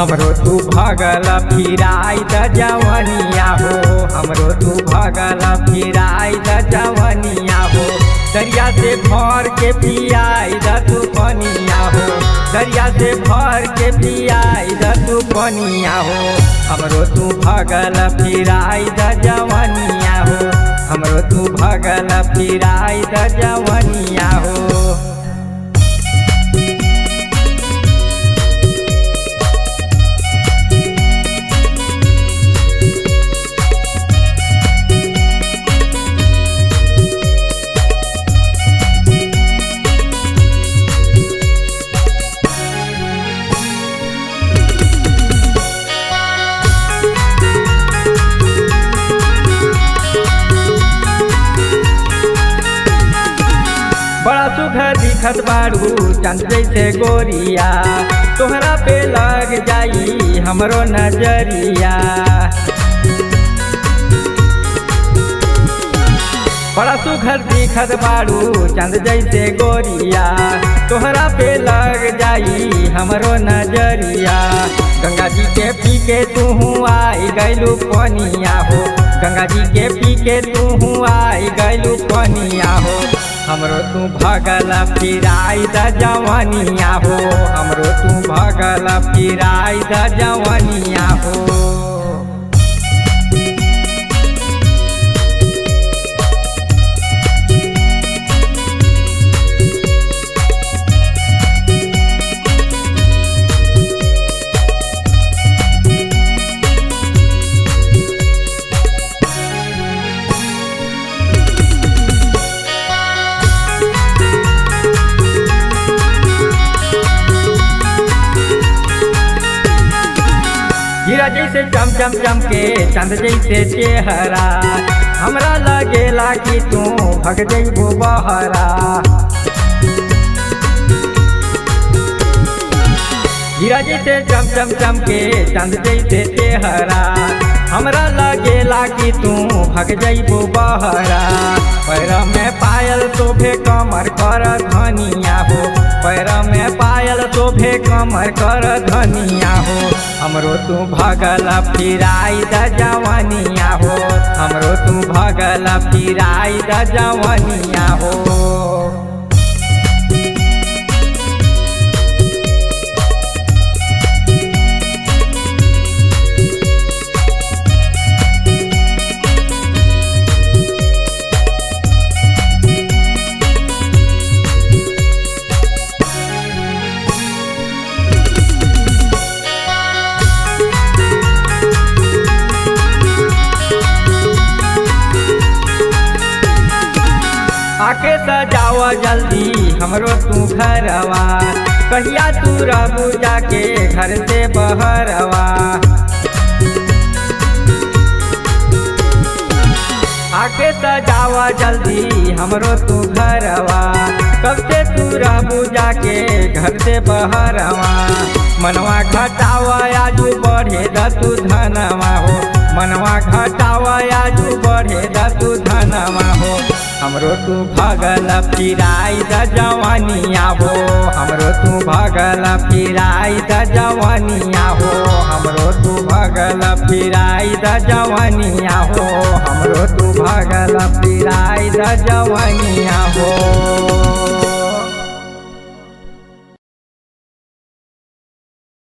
हमरो तू भगल फिराई द जवनिया हो, हमरो तू भगल फिराई द जवनिया हो। दरिया से भर के पियाई द तू पनिया हो, दरिया से भर के पियाई द तू पनिया हो। हमरो तू भगल फिराई द जवनिया हो, हमरो तू भगल फिराई द जवनिया हो। बड़ा सुघर दिखत बारू चंद जैसे गोरिया, तोहरा पे लग जाई हमरो नजरिया। बड़ा सुघर दिखत बारू चंद जैसे गोरिया, तोहरा पे लग जाई हमरो नजरिया। गंगा जी के पी के तू आई गैलू पनिया हो, गंगा जी के पी के तू आई गैलू पनिया हो। हमरो तू भगल फिराई द जवनिया हो, हमरो तू भगल फिराई द जवनिया हो। हीरा जैसे चम चम चम के चंद जैसे चेहरा, हमरा लगेला कि तू भग जइबो बहरा। हीरा जैसे चम चम चम के चंद जैसे चेहरा, हमरा लगेला कि तू भग जइबो बहरा। पैर में पायल शोभे कमर कर धनिया हो, पैर में पायल शोभे कमर कर धनिया हो। हमरो तू भगल फिराई द जवनिया हो, हमरो तू भगल फिराई द जवनिया हो। आके सजावा जल्दी हमरो तू घरवा, कहिया तू रहू जाके घर से बहरवा। आके सजावा जल्दी हमरो तू घरवा, कब से तू रहू जाके घर से बहरवा। मनवा घटावा आजू बढ़े द तू धनवा हो, मनवा घटावा आजू बढ़े द तू धनवा हो। हमरो तू भगल फिराई द जवनिया हो, हमरो तू भगल फिराई द जवनिया हो, हमरो तू भगल फिराई द जवनिया हो, हमरो तू भगल फिराई द जवनिया हो।